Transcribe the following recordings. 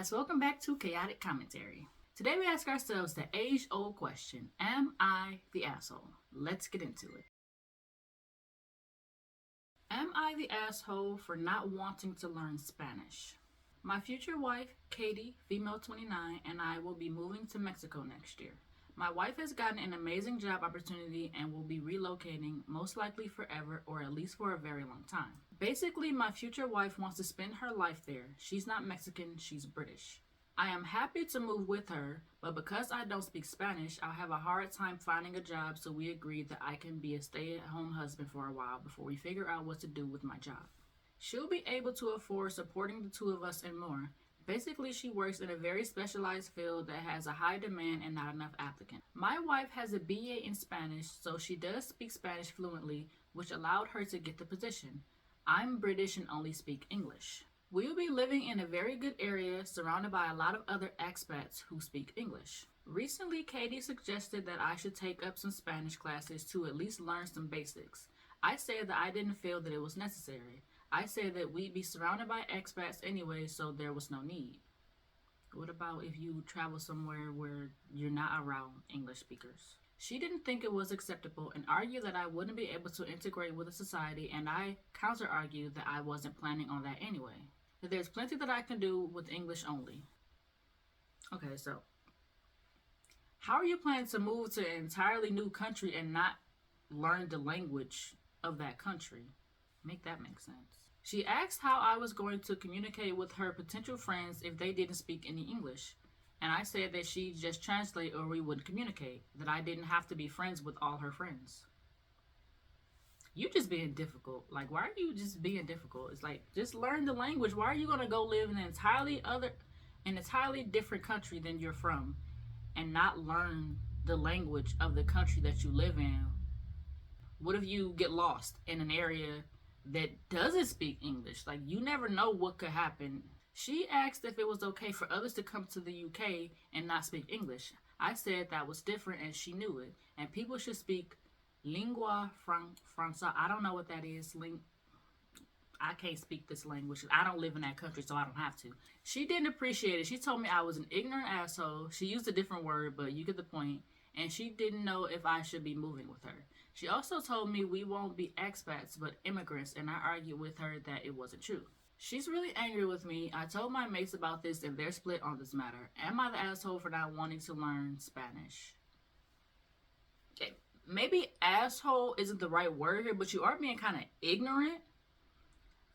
guys, welcome back to Chaotic Commentary. Today we ask ourselves the age-old question, am I the asshole? Let's get into it. Am I the asshole for not wanting to learn Spanish? My future wife, Katie, female 29, and I will be moving to Mexico next year. My wife has gotten an amazing job opportunity and will be relocating, most likely forever or at least for a very long time. Basically, my future wife wants to spend her life there. She's not Mexican, she's British. I am happy to move with her, but because I don't speak Spanish, I'll have a hard time finding a job, so we agreed that I can be a stay-at-home husband for a while before we figure out what to do with my job. She'll be able to afford supporting the two of us and more. Basically, she works in a very specialized field that has a high demand and not enough applicants. My wife has a BA in Spanish, so she does speak Spanish fluently, which allowed her to get the position. I'm British and only speak English. We'll be living in a very good area, surrounded by a lot of other expats who speak English. Recently, Katie suggested that I should take up some Spanish classes to at least learn some basics. I said that I didn't feel that it was necessary. I said that we'd be surrounded by expats anyway, so there was no need. What about if you travel somewhere where you're not around English speakers? She didn't think it was acceptable and argued that I wouldn't be able to integrate with the society, and I counter-argued that I wasn't planning on that anyway. That there's plenty that I can do with English only. Okay, so how are you planning to move to an entirely new country and not learn the language of that country? Make that make sense. She asked how I was going to communicate with her potential friends if they didn't speak any English. And I said that she'd just translate or we wouldn't communicate. That I didn't have to be friends with all her friends. You just being difficult. Like, why are you just being difficult? It's like, just learn the language. Why are you going to go live in an entirely different country than you're from and not learn the language of the country that you live in? What if you get lost in an area that doesn't speak English? Like, you never know what could happen. She asked if it was okay for others to come to the UK and not speak English. I said that was different and she knew it. And people should speak lingua franca. I don't know what that is. I can't speak this language. I don't live in that country, so I don't have to. She didn't appreciate it. She told me I was an ignorant asshole. She used a different word, but you get the point. And she didn't know if I should be moving with her. She also told me we won't be expats, but immigrants, and I argued with her that it wasn't true. She's really angry with me. I told my mates about this, and they're split on this matter. Am I the asshole for not wanting to learn Spanish? Okay, maybe asshole isn't the right word here, but you are being kind of ignorant.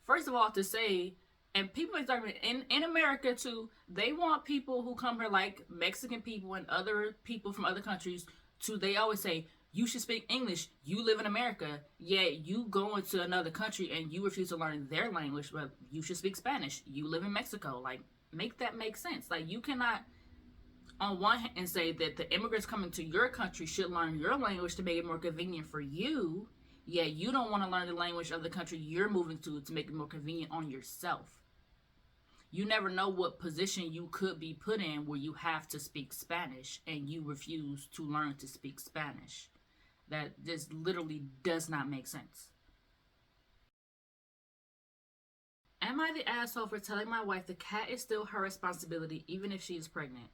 First of all, to say, and people make argument in America too, they want people who come here like Mexican people and other people from other countries to, they always say, you should speak English. You live in America, yet you go into another country and you refuse to learn their language, but you should speak Spanish. You live in Mexico. Like, make that make sense. Like, you cannot, on one hand, say that the immigrants coming to your country should learn your language to make it more convenient for you, yet you don't want to learn the language of the country you're moving to make it more convenient on yourself. You never know what position you could be put in where you have to speak Spanish and you refuse to learn to speak Spanish. That just literally does not make sense. Am I the asshole for telling my wife the cat is still her responsibility even if she is pregnant?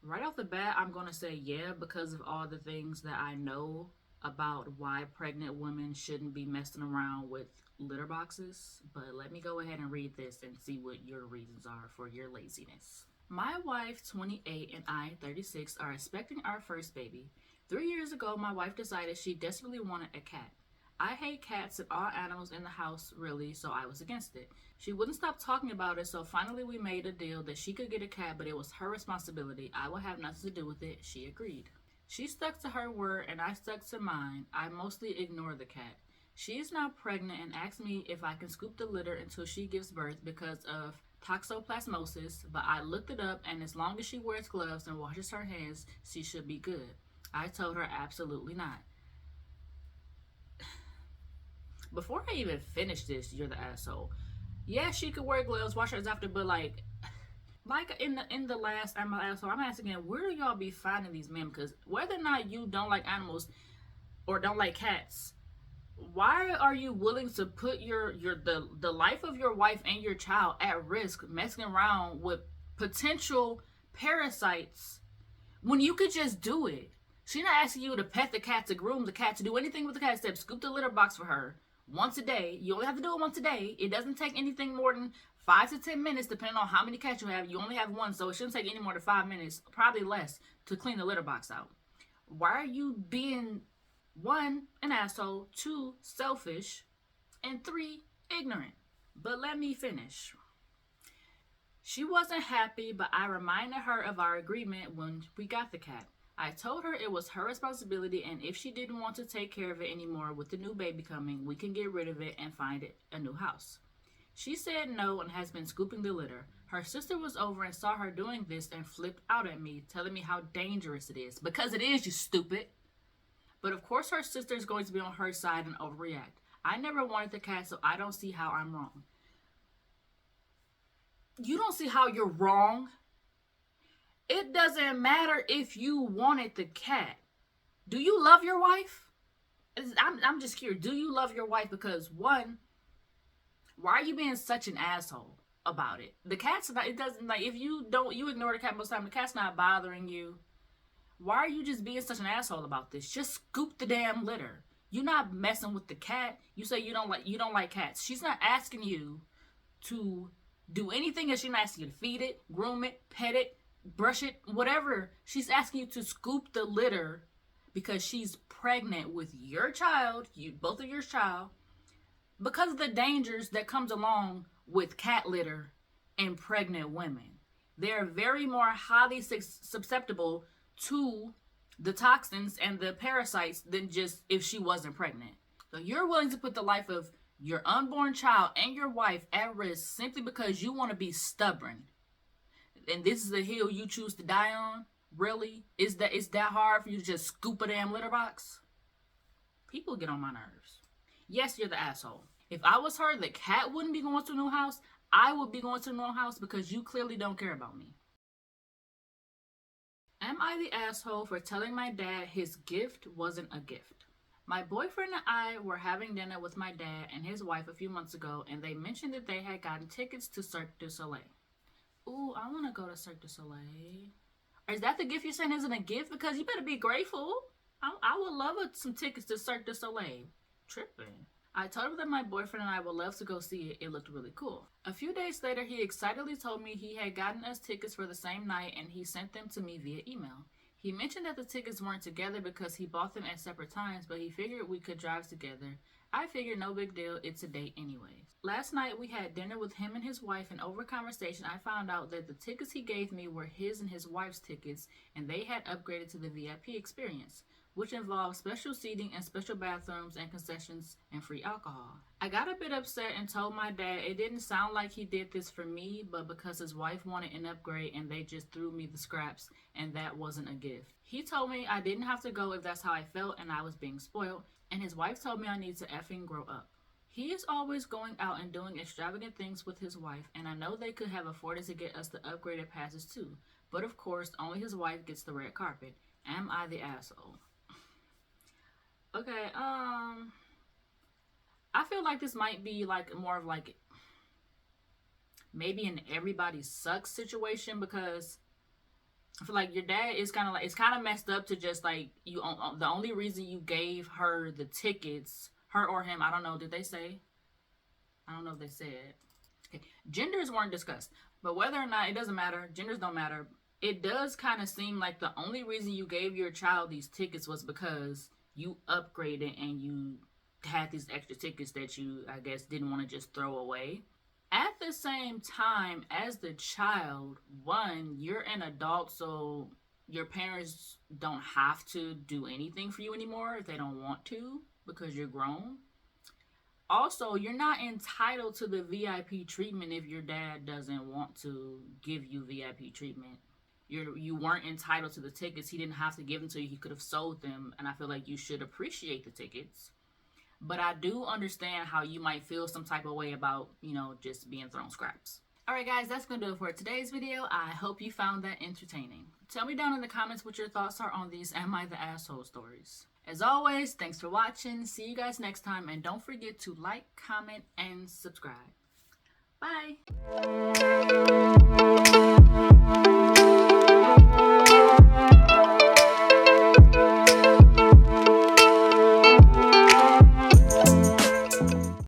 Right off the bat, I'm going to say yeah, because of all the things that I know about why pregnant women shouldn't be messing around with litter boxes. But let me go ahead and read this and see what your reasons are for your laziness. My wife, 28, and I, 36, are expecting our first baby. 3 years ago, my wife decided she desperately wanted a cat. I hate cats and all animals in the house, really, so I was against it. She wouldn't stop talking about it, so finally we made a deal that she could get a cat, but it was her responsibility. I would have nothing to do with it. She agreed. She stuck to her word, and I stuck to mine. I mostly ignored the cat. She is now pregnant and asked me if I can scoop the litter until she gives birth because of toxoplasmosis, but I looked it up, and as long as she wears gloves and washes her hands, she should be good. I told her absolutely not. Before I even finish this, you're the asshole. Yeah, she could wear gloves, wash her hands after, but like in the last I'm an asshole, I'm asking again, where do y'all be finding these men? Because whether or not you don't like animals or don't like cats, why are you willing to put the life of your wife and your child at risk messing around with potential parasites when you could just do it. She's not asking you to pet the cat, to groom the cat, to do anything with the cat except scoop the litter box for her once a day. You only have to do it once a day. It doesn't take anything more than 5 to 10 minutes, depending on how many cats you have. You only have one, so it shouldn't take any more than 5 minutes, probably less, to clean the litter box out. Why are you being, 1, an asshole, 2, selfish, and 3, ignorant? But let me finish. She wasn't happy, but I reminded her of our agreement when we got the cat. I told her it was her responsibility, and if she didn't want to take care of it anymore with the new baby coming, we can get rid of it and find it a new house. She said no and has been scooping the litter. Her sister was over and saw her doing this and flipped out at me, telling me how dangerous it is. Because it is, you stupid. But of course her sister is going to be on her side and overreact. I never wanted the cat, so I don't see how I'm wrong. You don't see how you're wrong? It doesn't matter if you wanted the cat. Do you love your wife? I'm just curious. Do you love your wife? Because 1, why are you being such an asshole about it? The cat's not, it doesn't, like, if you ignore the cat most of the time, the cat's not bothering you. Why are you just being such an asshole about this? Just scoop the damn litter. You're not messing with the cat. You say you don't like cats. She's not asking you to do anything else. She's not asking you to feed it, groom it, pet it, brush it, whatever. She's asking you to scoop the litter because she's pregnant with your child, both of your child, because of the dangers that comes along with cat litter and pregnant women. They're very more highly susceptible to the toxins and the parasites than just if she wasn't pregnant. So you're willing to put the life of your unborn child and your wife at risk simply because you want to be stubborn. And this is the hill you choose to die on? Really? Is that hard for you to just scoop a damn litter box? People get on my nerves. Yes, you're the asshole. If I was her, the cat wouldn't be going to a new house. I would be going to a new house because you clearly don't care about me. Am I the asshole for telling my dad his gift wasn't a gift? My boyfriend and I were having dinner with my dad and his wife a few months ago, and they mentioned that they had gotten tickets to Cirque du Soleil. Ooh, I want to go to Cirque du Soleil. Is that the gift you're saying isn't a gift? Because you better be grateful. I would love some tickets to Cirque du Soleil. Tripping. I told him that my boyfriend and I would love to go see it. It looked really cool. A few days later, he excitedly told me he had gotten us tickets for the same night and he sent them to me via email. He mentioned that the tickets weren't together because he bought them at separate times, but he figured we could drive together. I figured no big deal, it's a date anyways. Last night we had dinner with him and his wife, and over conversation I found out that the tickets he gave me were his and his wife's tickets, and they had upgraded to the VIP experience, which involved special seating and special bathrooms and concessions and free alcohol. I got a bit upset and told my dad it didn't sound like he did this for me, but because his wife wanted an upgrade and they just threw me the scraps and that wasn't a gift. He told me I didn't have to go if that's how I felt and I was being spoiled, and his wife told me I need to effing grow up. He is always going out and doing extravagant things with his wife, and I know they could have afforded to get us the upgraded passes too, but of course only his wife gets the red carpet. Am I the asshole? Okay, I feel like this might be like more of like maybe an everybody sucks situation, because I feel like your dad is kind of like, it's kind of messed up to just like, you, the only reason you gave her the tickets, her or him, I don't know, did they say? I don't know if they said. Okay. Genders weren't discussed, but whether or not, it doesn't matter, genders don't matter. It does kind of seem like the only reason you gave your child these tickets was because you upgraded and you had these extra tickets that you, I guess, didn't want to just throw away. At the same time, as the child, one, you're an adult, so your parents don't have to do anything for you anymore if they don't want to, because you're grown. Also, you're not entitled to the VIP treatment if your dad doesn't want to give you VIP treatment. You weren't entitled to the tickets. He didn't have to give them to you. He could have sold them, and I feel like you should appreciate the tickets. But I do understand how you might feel some type of way about, just being thrown scraps. Alright guys, that's going to do it for today's video. I hope you found that entertaining. Tell me down in the comments what your thoughts are on these Am I the Asshole stories. As always, thanks for watching. See you guys next time, and don't forget to like, comment, and subscribe. Bye!